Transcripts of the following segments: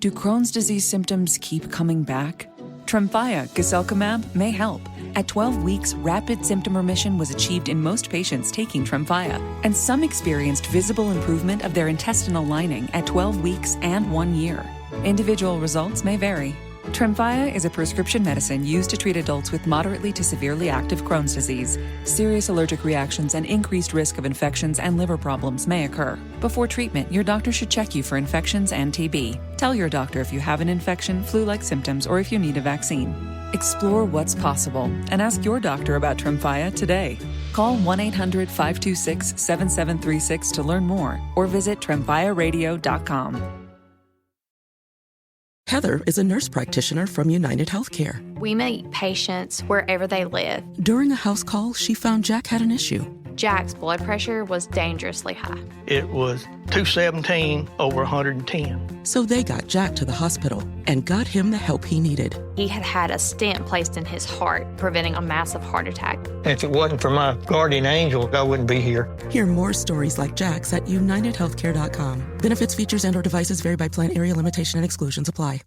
Do Crohn's disease symptoms keep coming back? Tremfya guselkumab may help. At 12 weeks, rapid symptom remission was achieved in most patients taking Tremfya, and some experienced visible improvement of their intestinal lining at 12 weeks and 1 year. Individual results may vary. Tremfya is a prescription medicine used to treat adults with moderately to severely active Crohn's disease. Serious allergic reactions and increased risk of infections and liver problems may occur. Before treatment, your doctor should check you for infections and TB. Tell your doctor if you have an infection, flu-like symptoms, or if you need a vaccine. Explore what's possible and ask your doctor about Tremfya today. Call 1-800-526-7736 to learn more or visit tremfyaradio.com. Heather is a nurse practitioner from United Healthcare. We meet patients wherever they live. During a house call, she found Jack had an issue. Jack's blood pressure was dangerously high. It was 217 over 110. So they got Jack to the hospital and got him the help he needed. He had had a stent placed in his heart, preventing a massive heart attack. If it wasn't for my guardian angel, I wouldn't be here. Hear more stories like Jack's at unitedhealthcare.com. Benefits, features, and/or devices vary by plan, area, limitation, and exclusions apply.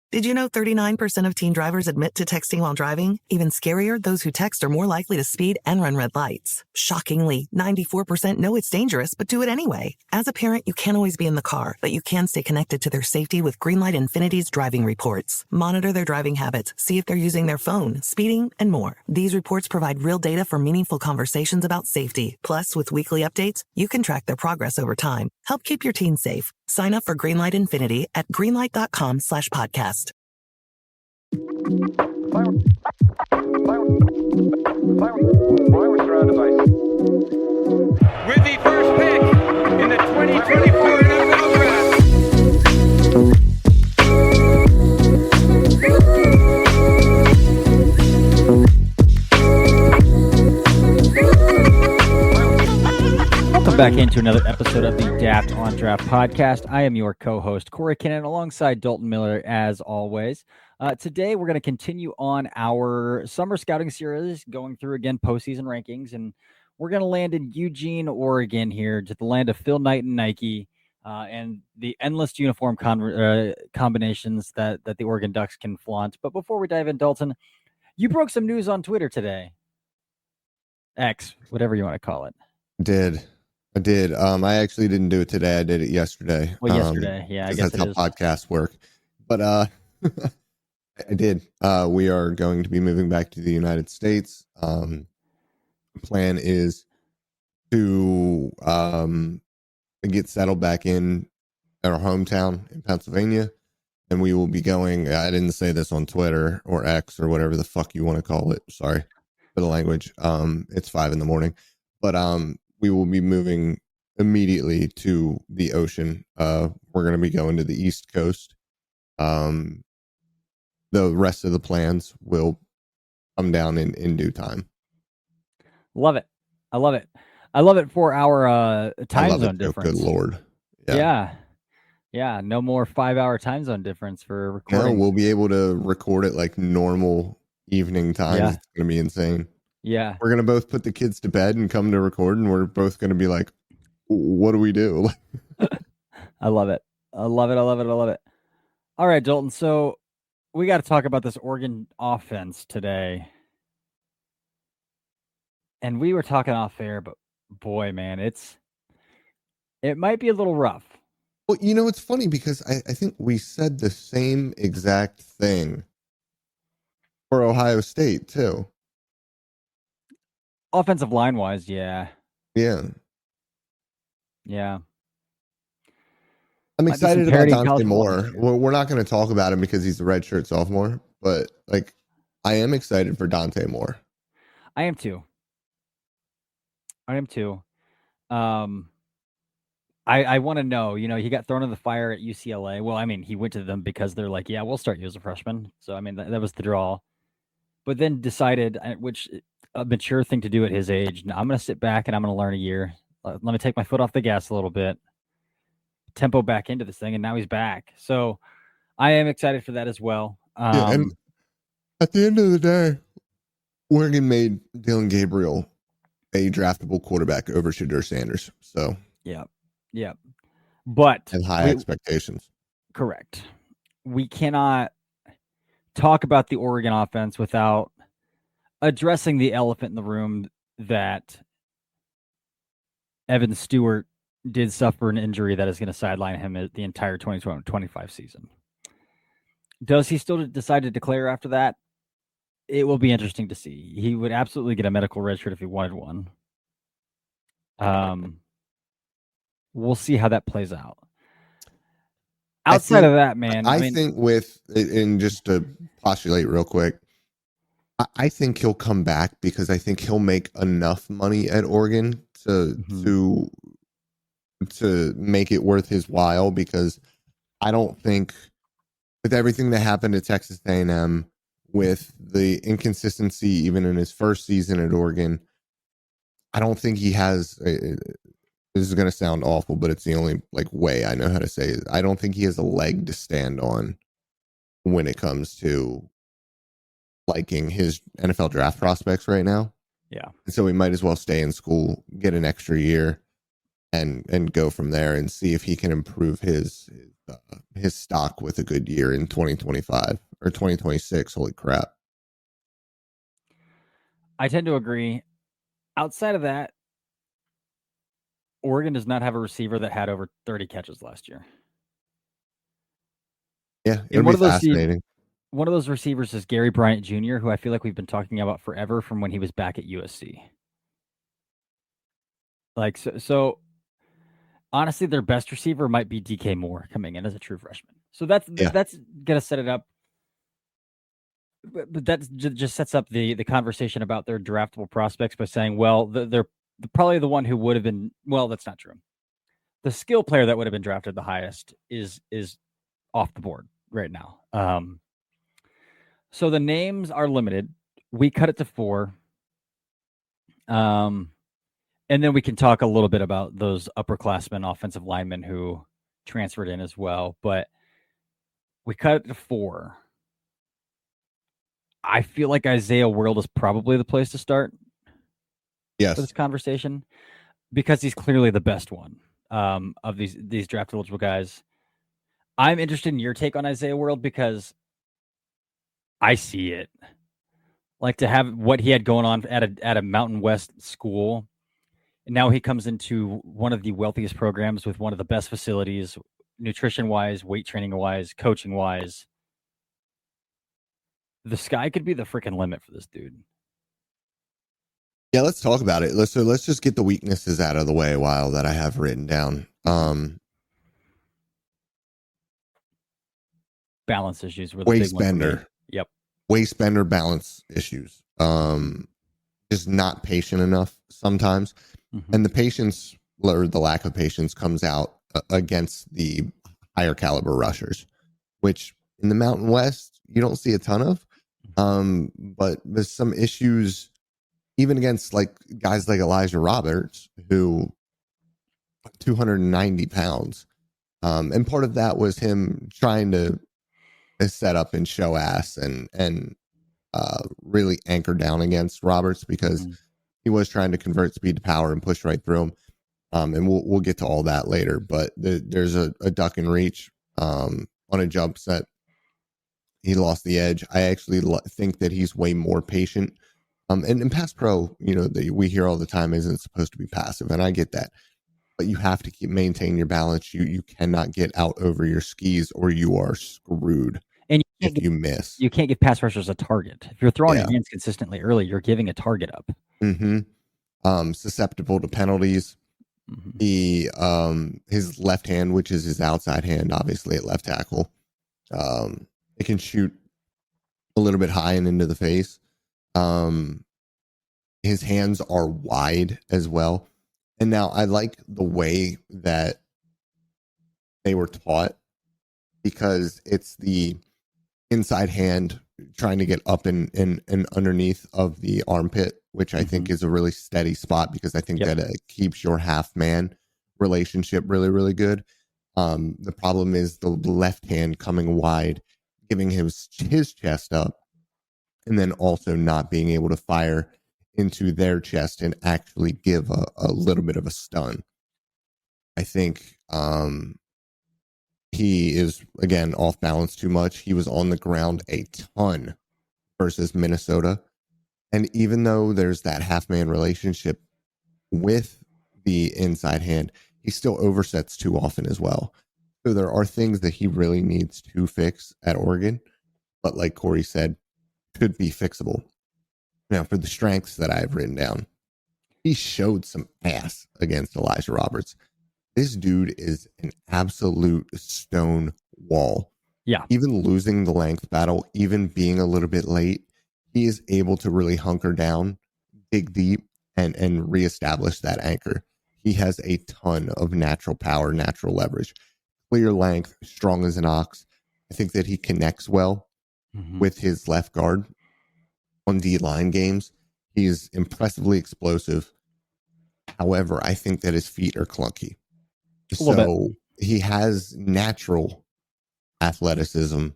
Did you know 39% of teen drivers admit to texting while driving? Even scarier, those who text are more likely to speed and run red lights. Shockingly, 94% know it's dangerous but do it anyway. As a parent, you can't always be in the car, but you can stay connected to their safety with Greenlight Infinity's driving reports. Monitor their driving habits, see if they're using their phone, speeding, and more. These reports provide real data for meaningful conversations about safety. Plus, with weekly updates, you can track their progress over time. Help keep your teens safe. Sign up for Greenlight Infinity at greenlight.com/podcast. With the first pick in the 2024 NFL Draft. Welcome back into another episode of the Daft on Draft podcast. I am your co-host, Corey Kinnan, alongside Dalton Miller, as always. Today, we're going to continue on our summer scouting series, going through, again, postseason rankings, and we're going to land in Eugene, Oregon here, to the land of Phil Knight and Nike, and the endless uniform combinations that the Oregon Ducks can flaunt. But before we dive in, Dalton, you broke some news on Twitter today. X, whatever you want to call it. I did. I actually didn't do it today. I did it yesterday. Well, yesterday, yeah, I guess that's how podcasts work. But I did. We are going to be moving back to the United States. The plan is to get settled back in our hometown in Pennsylvania, and we will be going. I didn't say this on Twitter or X or whatever the fuck you want to call it. Sorry for the language. It's 5 a.m, but we will be moving immediately to the ocean. We're going to be going to the East Coast. The rest of the plans will come down in due time. Love it. I love it. I love it for our time zone difference. Good Lord. Yeah. No more 5-hour time zone difference for recording. No, we'll be able to record it like normal evening times. Yeah. It's going to be insane. Yeah. We're going to both put the kids to bed and come to record, and we're both going to be like, what do we do? I love it. I love it. All right, Dalton. So we got to talk about this Oregon offense today. And we were talking off air, but boy, man, it might be a little rough. Well, it's funny because I think we said the same exact thing for Ohio State too. Offensive line wise, yeah. Yeah. I'm Might be some excited about parity in Dante college Moore. football. We're not going to talk about him because he's a redshirt sophomore, but like, I am excited for Dante Moore. I am too. I want to know, he got thrown in the fire at UCLA. Well, I mean, he went to them because they're like, yeah, we'll start you as a freshman. So, I mean, that was the draw. But then decided, which a mature thing to do at his age, I'm going to sit back and I'm going to learn a year. Let me take my foot off the gas a little bit. Tempo back into this thing, and now he's back. So I am excited for that as well. And at the end of the day, Oregon made Dylan Gabriel a draftable quarterback over Shadur Sanders. So yeah. But and high expectations. Correct. We cannot talk about the Oregon offense without addressing the elephant in the room that Evan Stewart did suffer an injury that is going to sideline him the entire 2025 season. Does he still decide to declare after that? It will be interesting to see. He would absolutely get a medical red shirt if he wanted one. We'll see how that plays out. Outside of that, man, I think and just to postulate real quick, I think he'll come back because I think he'll make enough money at Oregon to make it worth his while, because I don't think, with everything that happened at Texas A&M, with the inconsistency even in his first season at Oregon, I don't think he has this is going to sound awful, but it's the only way I know how to say it. I don't think he has a leg to stand on when it comes to liking his NFL draft prospects right now. Yeah. And so he might as well stay in school, get an extra year, and go from there and see if he can improve his stock with a good year in 2025 or 2026. Holy crap. I tend to agree. Outside of that, Oregon does not have a receiver that had over 30 catches last year. Yeah, it'll be fascinating. One of those receivers is Gary Bryant Jr., who I feel like we've been talking about forever from when he was back at USC. So honestly, their best receiver might be DK Moore coming in as a true freshman. So that's gonna set it up. But that just sets up the conversation about their draftable prospects by saying, well, they're probably the one who would have been. Well, that's not true. The skill player that would have been drafted the highest is off the board right now. So the names are limited. We cut it to 4. And then we can talk a little bit about those upperclassmen offensive linemen who transferred in as well. But we cut it to 4. I feel like Isaiah World is probably the place to start. Yes. For this conversation, because he's clearly the best one of these draft eligible guys. I'm interested in your take on Isaiah World because I see it. Like, to have what he had going on at a Mountain West school, and now he comes into one of the wealthiest programs with one of the best facilities, nutrition-wise, weight training-wise, coaching-wise. The sky could be the freaking limit for this dude. Yeah, let's talk about it. Let's just get the weaknesses out of the way while that I have written down. Balance issues were the waist big one for me. bender. Yep. Waist bender balance issues. Just not patient enough sometimes. Mm-hmm. And the patience, or the lack of patience, comes out against the higher caliber rushers, which in the Mountain West you don't see a ton of. But there's some issues even against guys like Elijah Roberts, who 290 pounds. And part of that was him trying to set up and show ass and really anchor down against Roberts, because he was trying to convert speed to power and push right through him. And we'll get to all that later. But there's a duck and reach on a jump set. He lost the edge. I actually think that he's way more patient. And pass pro, we hear all the time, isn't supposed to be passive, and I get that. But you have to maintain your balance. You cannot get out over your skis, or you are screwed. And you miss, you can't give pass rushers a target. If you're throwing your hands consistently early, you're giving a target up. Mm-hmm. Susceptible to penalties. Mm-hmm. His left hand, which is his outside hand, obviously at left tackle, it can shoot a little bit high and into the face. His hands are wide as well. And now I like the way that they were taught, because it's the inside hand trying to get up and underneath of the armpit, which I think is a really steady spot, because I think that it keeps your half man relationship really, really good. The problem is the left hand coming wide, giving his chest up, and then also not being able to fire into their chest and actually give a little bit of a stun. I think he is, again, off balance too much. He was on the ground a ton versus Minnesota. And even though there's that half-man relationship with the inside hand, he still oversets too often as well. So there are things that he really needs to fix at Oregon, but like Corey said, could be fixable. Now, for the strengths that I've written down, he showed some ass against Elijah Roberts. This dude is an absolute stone wall. Yeah. Even losing the length battle, even being a little bit late, he is able to really hunker down, dig deep, and reestablish that anchor. He has a ton of natural power, natural leverage, clear length, strong as an ox. I think that he connects well with his left guard on D-line games. He's impressively explosive. However, I think that his feet are clunky. So he has natural athleticism,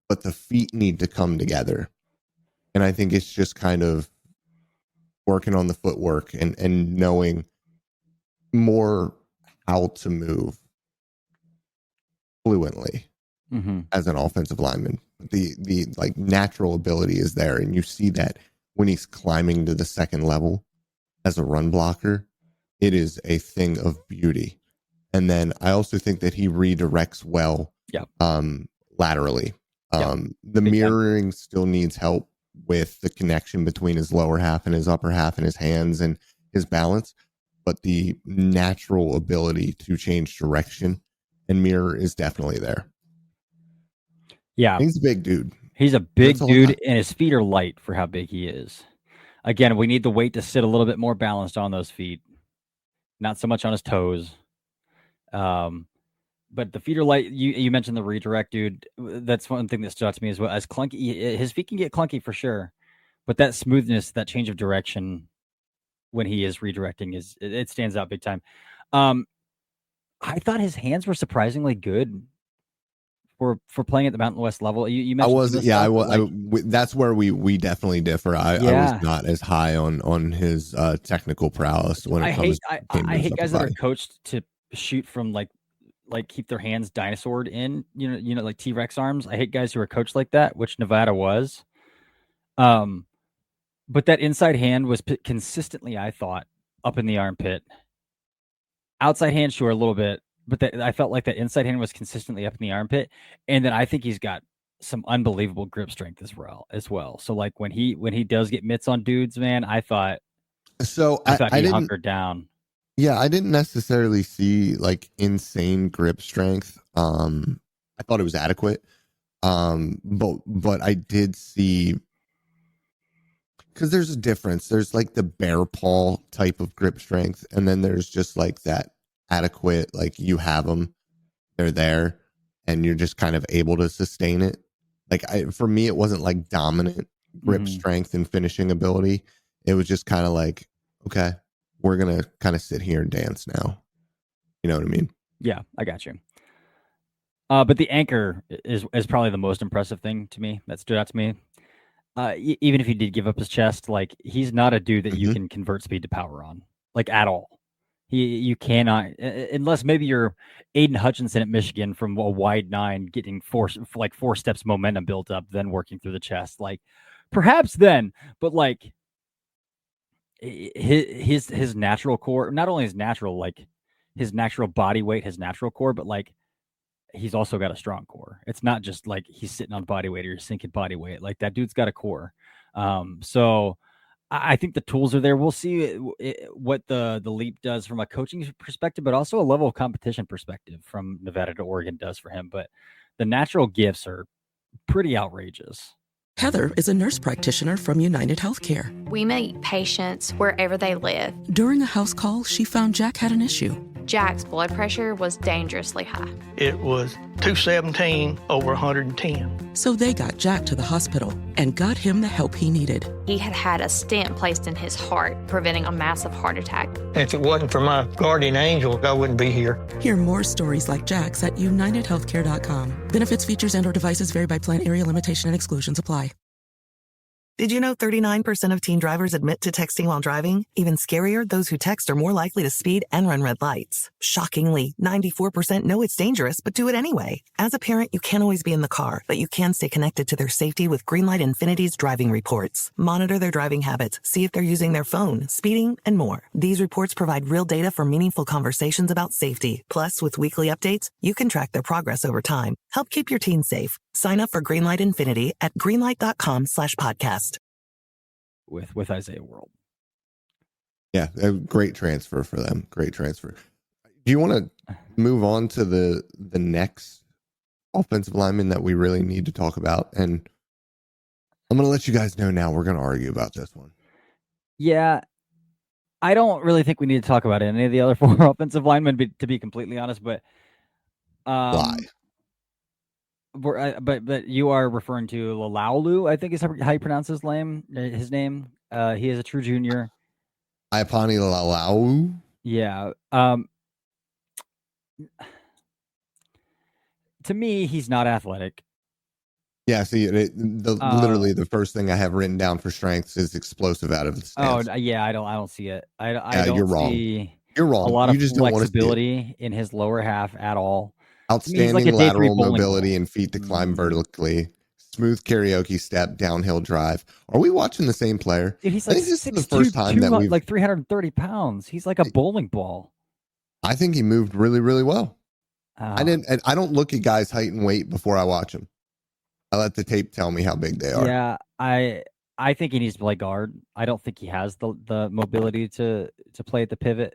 but the feet need to come together. And I think it's just kind of working on the footwork and knowing more how to move fluently as an offensive lineman. The like natural ability is there, and you see that when he's climbing to the second level as a run blocker. It is a thing of beauty. And then I also think that he redirects well laterally. The mirroring still needs help with the connection between his lower half and his upper half and his hands and his balance. But the natural ability to change direction and mirror is definitely there. Yeah. He's a big dude. He's a big dude, and his feet are light for how big he is. Again, we need the weight to sit a little bit more balanced on those feet. Not so much on his toes. But the feet are light. You mentioned the redirect, dude. That's one thing that stood out to me as well. As clunky, his feet can get clunky for sure, but that smoothness, that change of direction when he is redirecting it stands out big time. I thought his hands were surprisingly good for playing at the Mountain West level. You mentioned I wasn't. Yeah, that's where we definitely differ. I was not as high on his technical prowess when it comes. I hate guys that are coached to shoot from like keep their hands dinosaured in, you know, like T-Rex arms. I hate guys who are coached like that, which Nevada was. But that inside hand was consistently, I thought, up in the armpit. Outside hand, sure, a little bit, but I felt like that inside hand was consistently up in the armpit. And then I think he's got some unbelievable grip strength as well. So like when he does get mitts on dudes, man, I thought he hunkered down. Yeah, I didn't necessarily see like insane grip strength. I thought it was adequate. But I did see, because there's a difference. There's like the bear paw type of grip strength, and then there's just like that adequate, like you have them, they're there, and you're just kind of able to sustain it. Like for me, it wasn't like dominant grip strength and finishing ability. It was just kind of like, okay, we're going to kind of sit here and dance now. You know what I mean? Yeah, I got you. But the anchor is probably the most impressive thing to me that stood out to me. Even if he did give up his chest, like he's not a dude that you can convert speed to power on, like at all. You cannot, unless maybe you're Aiden Hutchinson at Michigan from a wide 9, getting 4 steps momentum built up, then working through the chest. Like perhaps then, but like his natural core, not only his natural body weight, his natural core, but like he's also got a strong core. It's not just like he's sitting on body weight or sinking body weight. Like that dude's got a core. So I think the tools are there. We'll see what the leap does from a coaching perspective, but also a level of competition perspective from Nevada to Oregon does for him. But the natural gifts are pretty outrageous. Heather is a nurse practitioner from United Healthcare. We meet patients wherever they live. During a house call, she found Jack had an issue. Jack's blood pressure was dangerously high. It was 217 over 110. So they got Jack to the hospital and got him the help he needed. He had a stent placed in his heart, preventing a massive heart attack. If it wasn't for my guardian angel, I wouldn't be here. Hear more stories like Jack's at UnitedHealthcare.com. Benefits, features, and/or devices vary by plan, area, limitation, and exclusions apply. Did you know 39% of teen drivers admit to texting while driving? Even scarier, those who text are more likely to speed and run red lights. Shockingly, 94% know it's dangerous but do it anyway. As a parent, you can't always be in the car, but you can stay connected to their safety with Greenlight Infinity's driving reports. Monitor their driving habits, see if they're using their phone, speeding, and more. These reports provide real data for meaningful conversations about safety. Plus, with weekly updates, you can track their progress over time. Help keep your teens safe. Sign up for Greenlight Infinity at greenlight.com/podcast. With Isaiah World. Yeah, a great transfer for them. Great transfer. Do you want to move on to the next offensive lineman that we really need to talk about? And I'm going to let you guys know now we're going to argue about this one. Yeah, I don't really think we need to talk about any of the other four offensive linemen, to be completely honest. But Why? But you are referring to Lalaulu, I think is how you pronounce his name. He is a true junior. Iapani Lalaulu? Yeah. To me, he's not athletic. Yeah, see, literally the first thing I have written down for strengths is explosive out of the stance. Oh, yeah, I don't see it. I don't you're wrong. see You're wrong. a lot you of just flexibility in his lower half at all. Outstanding like lateral mobility and feet to climb vertically. Smooth karaoke step, downhill drive. Are we watching the same player? Dude, he's like I think this is the first time that we've like 330 pounds. He's like a bowling ball. I think he moved really, really well. I don't look at guys' height and weight before I watch them. I let the tape tell me how big they are. Yeah, I think he needs to play guard. I don't think he has the mobility to play at the pivot.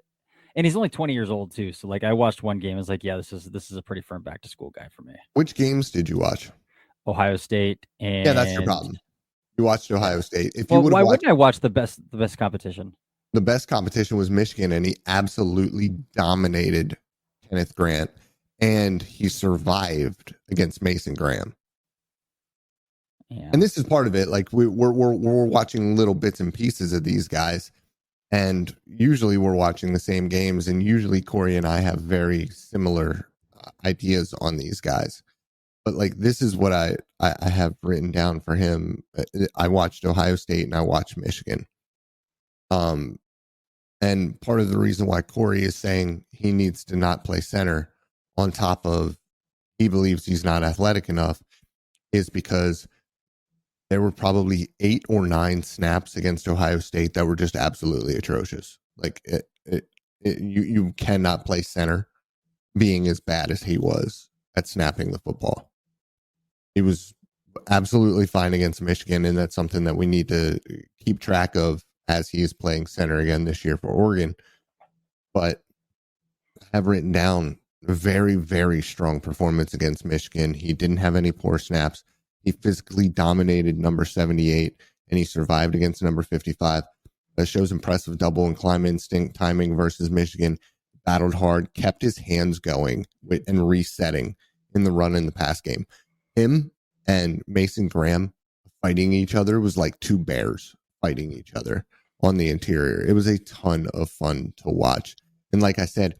And he's only 20 years old too. So like I watched one game. It's like, yeah, this is a pretty firm back to school guy for me. Which games did you watch? Ohio State and that's your problem. You watched Ohio State. Why wouldn't I watch the best competition? The best competition was Michigan, and he absolutely dominated Kenneth Grant, and he survived against Mason Graham. Yeah. And this is part of it. Like we're watching little bits and pieces of these guys. And usually we're watching the same games, and usually Corey and I have very similar ideas on these guys. But like, this is what I have written down for him. I watched Ohio State and I watched Michigan. And part of the reason why Corey is saying he needs to not play center on top of he believes he's not athletic enough is because there were probably 8 or 9 snaps against Ohio State that were just absolutely atrocious. Like you cannot play center being as bad as he was at snapping the football. He was absolutely fine against Michigan, and that's something that we need to keep track of as he is playing center again this year for Oregon. But I have written down a very, very strong performance against Michigan. He didn't have any poor snaps. He physically dominated number 78, and he survived against number 55. That shows impressive double and climb instinct timing versus Michigan. Battled hard, kept his hands going and resetting in the run in the pass game. Him and Mason Graham fighting each other was like two bears fighting each other on the interior. It was a ton of fun to watch. And like I said,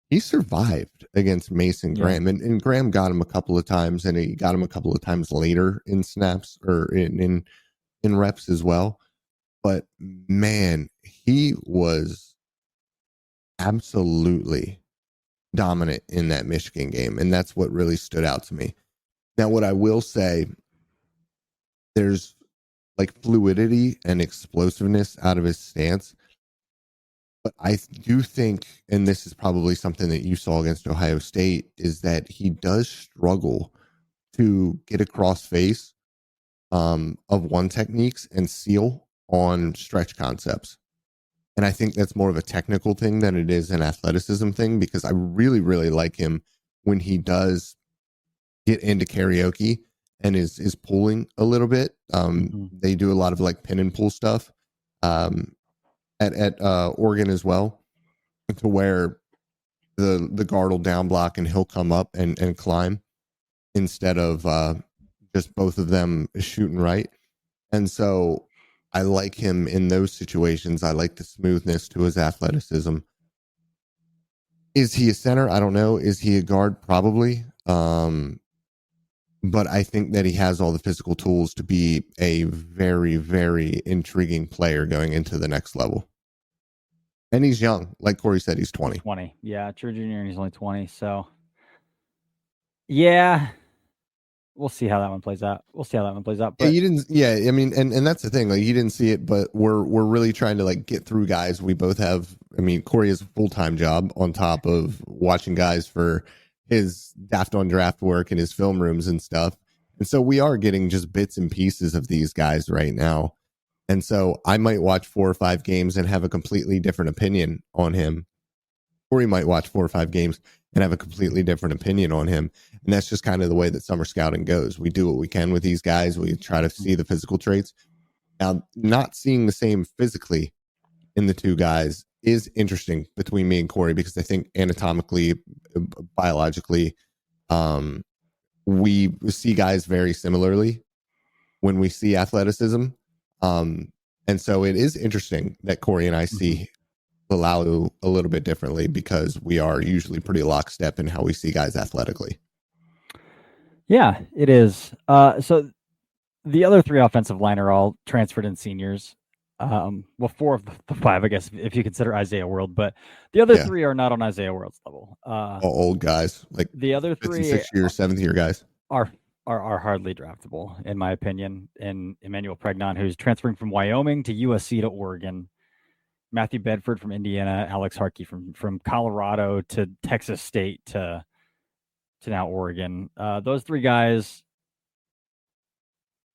he survived against Mason Graham, and Graham got him a couple of times, and he got him a couple of times later in snaps or in reps as well. But man, he was absolutely dominant in that Michigan game, and that's what really stood out to me. Now, what I will say, there's like fluidity and explosiveness out of his stance. But I do think, and this is probably something that you saw against Ohio State, is that he does struggle to get across face of one techniques and seal on stretch concepts. And I think that's more of a technical thing than it is an athleticism thing, because I really, really like him when he does get into karaoke and is pulling a little bit. They do a lot of like pin and pull stuff at Oregon as well, to where the guard will down block and he'll come up and climb instead of just both of them shooting right. And so I like him in those situations. I like the smoothness to his athleticism. Is he a center? I don't know. Is he a guard? Probably. but I think that he has all the physical tools to be a very, very intriguing player going into the next level. And he's young. Like Corey said, he's 20. 20. Yeah, true junior, and he's only 20. So, yeah, we'll see how that one plays out. But yeah, you didn't. Yeah, I mean, and that's the thing. Like, you didn't see it, but we're really trying to like get through guys. We both have. I mean, Corey has a full-time job on top of watching guys for his daft on draft work and his film rooms and stuff. And so we are getting just bits and pieces of these guys right now. And so I might watch 4 or 5 games and have a completely different opinion on him. Or he might watch 4 or 5 games and have a completely different opinion on him. And that's just kind of the way that summer scouting goes. We do what we can with these guys. We try to see the physical traits. Now, not seeing the same physically in the two guys is interesting between me and Corey, because I think anatomically, biologically, we see guys very similarly when we see athleticism. And so it is interesting that Corey and I see Lalu a little bit differently, because we are usually pretty lockstep in how we see guys athletically. Yeah, it is. So the other 3 offensive line are all transferred in seniors. Well, 4 of the 5, I guess, if you consider Isaiah World, but the other 3 are not on Isaiah World's level. All old guys, like the other 3 6th year, 7th year guys are hardly draftable, in my opinion. And Emmanuel Pregnon, who's transferring from Wyoming to USC to Oregon, Matthew Bedford from Indiana, Alex Harkey from Colorado to Texas State to now Oregon. Those 3 guys,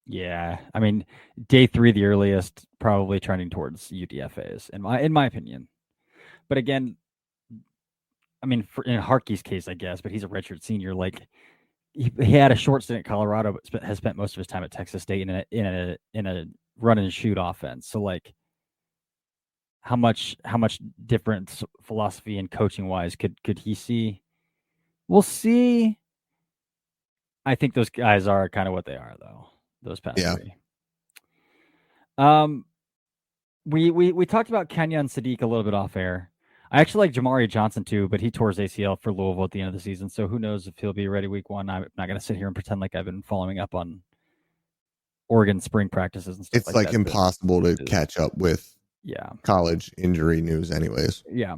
yeah, I mean, day 3 the earliest, probably trending towards UDFAs in my opinion. But again, I mean, in Harkey's case, I guess, but he's a redshirt senior. Like, he had a short stint at Colorado, but has spent most of his time at Texas State in a run and shoot offense. So, like, how much different philosophy and coaching wise could he see? We'll see. I think those guys are kind of what they are, though. Those past 3. We talked about Kenyon Sadiq a little bit off air. I actually like Jamari Johnson too, but he tore his ACL for Louisville at the end of the season, so who knows if he'll be ready week 1. I'm not going to sit here and pretend like I've been following up on Oregon spring practices and stuff. It's like impossible to catch up with college injury news anyways. Yeah.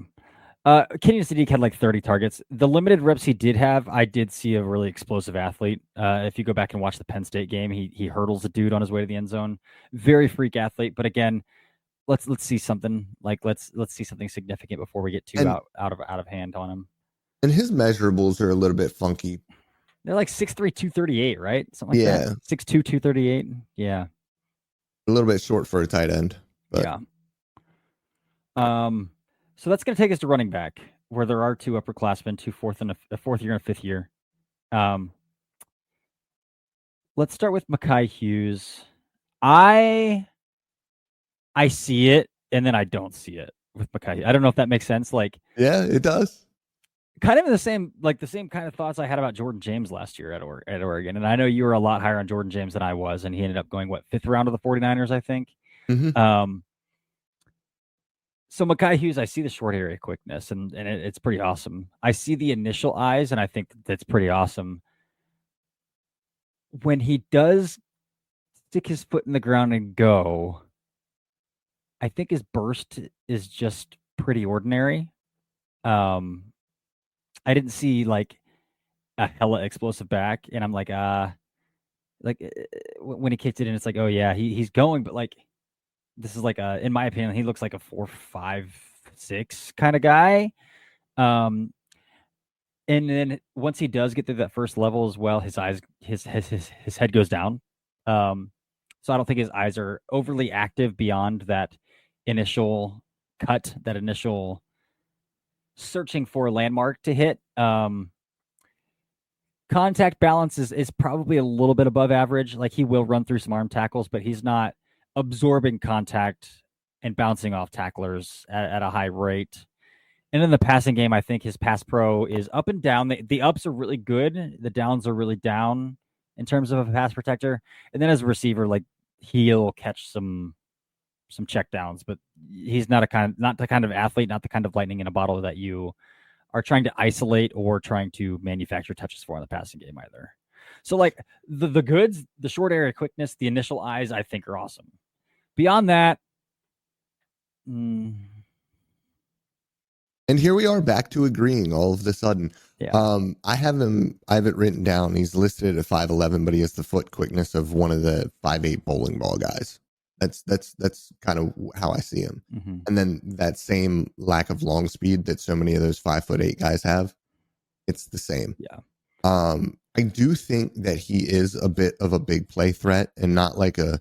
Kenyon Sadiq had like 30 targets. The limited reps he did have, I did see a really explosive athlete. If you go back and watch the Penn State game, he hurdles a dude on his way to the end zone. Very freak athlete, but again, let's see something like let's see something significant before we get too out of hand on him. And his measurables are a little bit funky. They're like 6'3", 238, right? Something like that. 6'2", 238. Yeah. A little bit short for a tight end. But. Yeah. So that's going to take us to running back, where there are 2 upperclassmen, 2 fourth year and a 5th year. Let's start with Makhi Hughes. I see it, and then I don't see it with Makhi. I don't know if that makes sense. Like, yeah, it does. Kind of the same kind of thoughts I had about Jordan James last year at Oregon. And I know you were a lot higher on Jordan James than I was, and he ended up going 5th round of the 49ers, I think. Mm-hmm. So Makhi Hughes, I see the short area quickness, and it's pretty awesome. I see the initial eyes, and I think that's pretty awesome. When he does stick his foot in the ground and go, I think his burst is just pretty ordinary. I didn't see like a hella explosive back, and I'm like, when he kicked it in, it's like, oh yeah, he's going, but like, this is like in my opinion, he looks like a 4, 5, 6 kind of guy. And then once he does get through that first level as well, his head goes down. So I don't think his eyes are overly active beyond that initial cut, that initial searching for a landmark to hit. Contact balance is probably a little bit above average. Like, he will run through some arm tackles, but he's not absorbing contact and bouncing off tacklers at a high rate. And in the passing game, I think his pass pro is up and down. The ups are really good. The downs are really down in terms of a pass protector. And then as a receiver, like, he'll catch some check downs, but he's not the kind of athlete, not the kind of lightning in a bottle that you are trying to isolate or trying to manufacture touches for in the passing game either. So like the goods, the short area quickness, the initial eyes, I think are awesome. Beyond that, and here we are back to agreeing all of a sudden. yeah. I have it written down. He's listed at 5'11", but he has the foot quickness of one of the 5'8" bowling ball guys. That's kind of how I see him. Mm-hmm. And then that same lack of long speed that so many of those 5'8" guys have, it's the same. Yeah. I do think that he is a bit of a big play threat, and not like a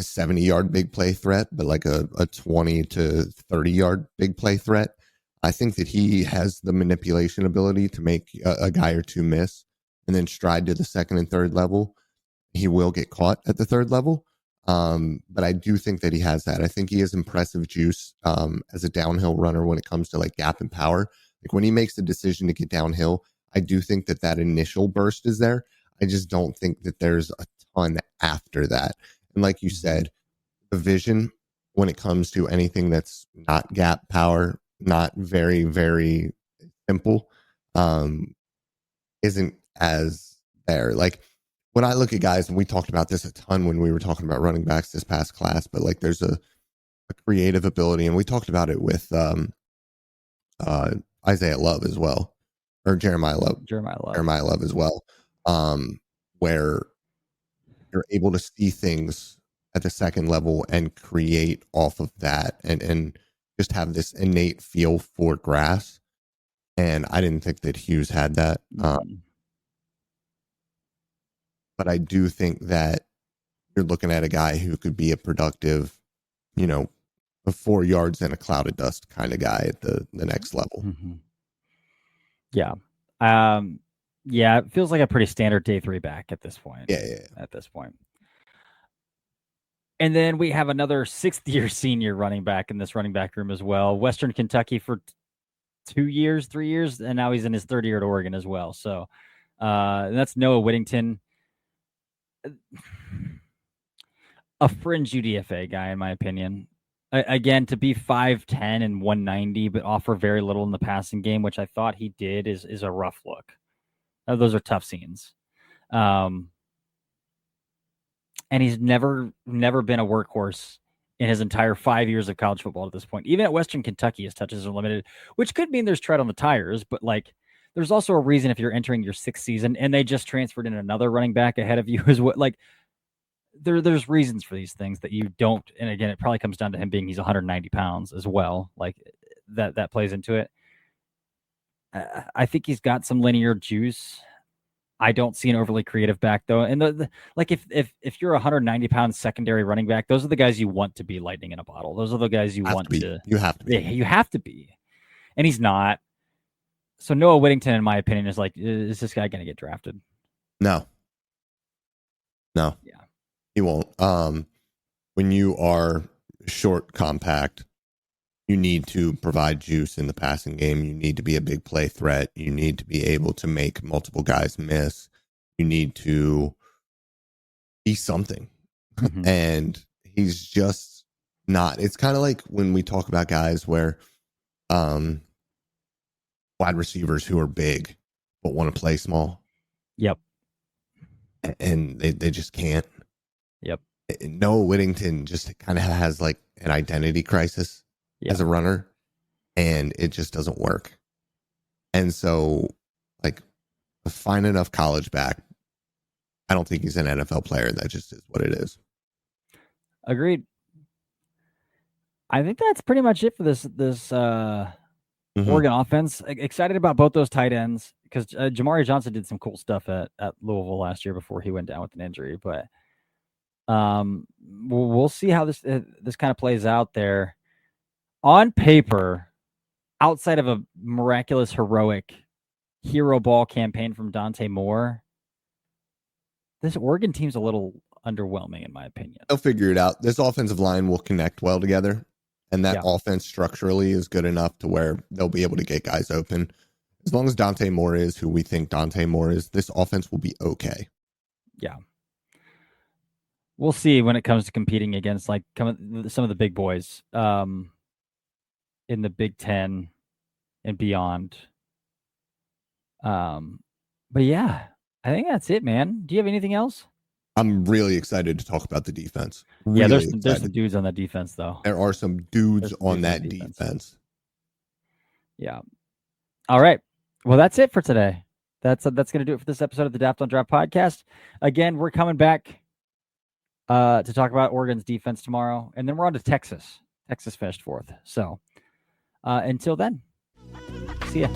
70-yard big play threat, but like a 20 to 30-yard big play threat. I think that he has the manipulation ability to make a guy or two miss and then stride to the second and third level. He will get caught at the third level. But I do think that he has that. I think he has impressive juice as a downhill runner when it comes to like gap and power. Like when he makes the decision to get downhill, I do think that initial burst is there. I just don't think that there's a ton after that. And like you said, the vision when it comes to anything that's not gap power, not very, very simple, isn't as there. Like when I look at guys, and we talked about this a ton when we were talking about running backs this past class, but like there's a creative ability, and we talked about it with Isaiah Love as well, or Jeremiah Love as well, where you're able to see things at the second level and create off of that, and just have this innate feel for grass. And I didn't think that Hughes had that. But I do think that you're looking at a guy who could be a productive, a 4 yards and a cloud of dust kind of guy at the next level. Mm-hmm. Yeah. Yeah, it feels like a pretty standard day 3 back at this point. Yeah. At this point. And then we have another 6th-year senior running back in this running back room as well. Western Kentucky for 2 years, 3 years, and now he's in his 3rd year at Oregon as well. So that's Noah Whittington. A fringe UDFA guy, in my opinion. Again, to be 5'10" and 190, but offer very little in the passing game, which I thought he did, is a rough look. Those are tough scenes. And he's never been a workhorse in his entire 5 years of college football at this point. Even at Western Kentucky, his touches are limited, which could mean there's tread on the tires, but like there's also a reason if you're entering your 6th season and they just transferred in another running back ahead of you is what like there's reasons for these things that you don't. And again, it probably comes down to him being he's 190 pounds as well. Like that plays into it. I think he's got some linear juice. I don't see an overly creative back though. And like if you're a 190-pound secondary running back, those are the guys you want to be lightning in a bottle. Those are the guys you have to be. And he's not. So Noah Whittington, in my opinion, is like, is this guy going to get drafted? No. Yeah. He won't. When you are short, compact, you need to provide juice in the passing game. You need to be a big play threat. You need to be able to make multiple guys miss. You need to be something. Mm-hmm. And he's just not. It's kind of like when we talk about guys where wide receivers who are big but want to play small. Yep. And they just can't. Yep. Noah Whittington just kind of has like an identity crisis as a runner, and it just doesn't work. And so, like, a fine enough college back, I don't think he's an NFL player. That just is what it is. Agreed. I think that's pretty much it for this Oregon offense. Excited about both those tight ends because Jamari Johnson did some cool stuff at Louisville last year before he went down with an injury. But we'll see how this kind of plays out there. On paper, outside of a miraculous, heroic hero ball campaign from Dante Moore, this Oregon team's a little underwhelming, in my opinion. They'll figure it out. This offensive line will connect well together, and that offense structurally is good enough to where they'll be able to get guys open. As long as Dante Moore is who we think Dante Moore is, this offense will be okay. Yeah. We'll see when it comes to competing against like some of the big boys in the Big Ten and beyond. But yeah, I think that's it, man. Do you have anything else? I'm really excited to talk about the defense. Yeah, Really there's some dudes on that defense, though. There are some dudes on that defense. Yeah. All right. Well, that's it for today. That's going to do it for this episode of the Daft on Draft podcast. Again, we're coming back to talk about Oregon's defense tomorrow, and then we're on to Texas Fest 4th. So until then, see ya.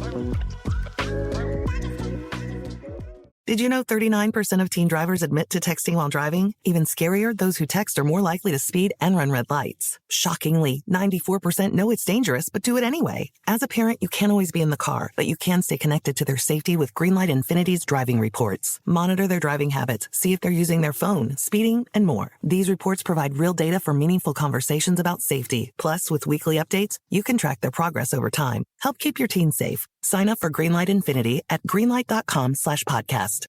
Did you know 39% of teen drivers admit to texting while driving? Even scarier, those who text are more likely to speed and run red lights. Shockingly, 94% know it's dangerous but do it anyway. As a parent, you can't always be in the car, but you can stay connected to their safety with Greenlight Infinity's driving reports. Monitor their driving habits, see if they're using their phone, speeding, and more. These reports provide real data for meaningful conversations about safety. Plus, with weekly updates, you can track their progress over time. Help keep your teens safe. Sign up for Greenlight Infinity at greenlight.com/podcast.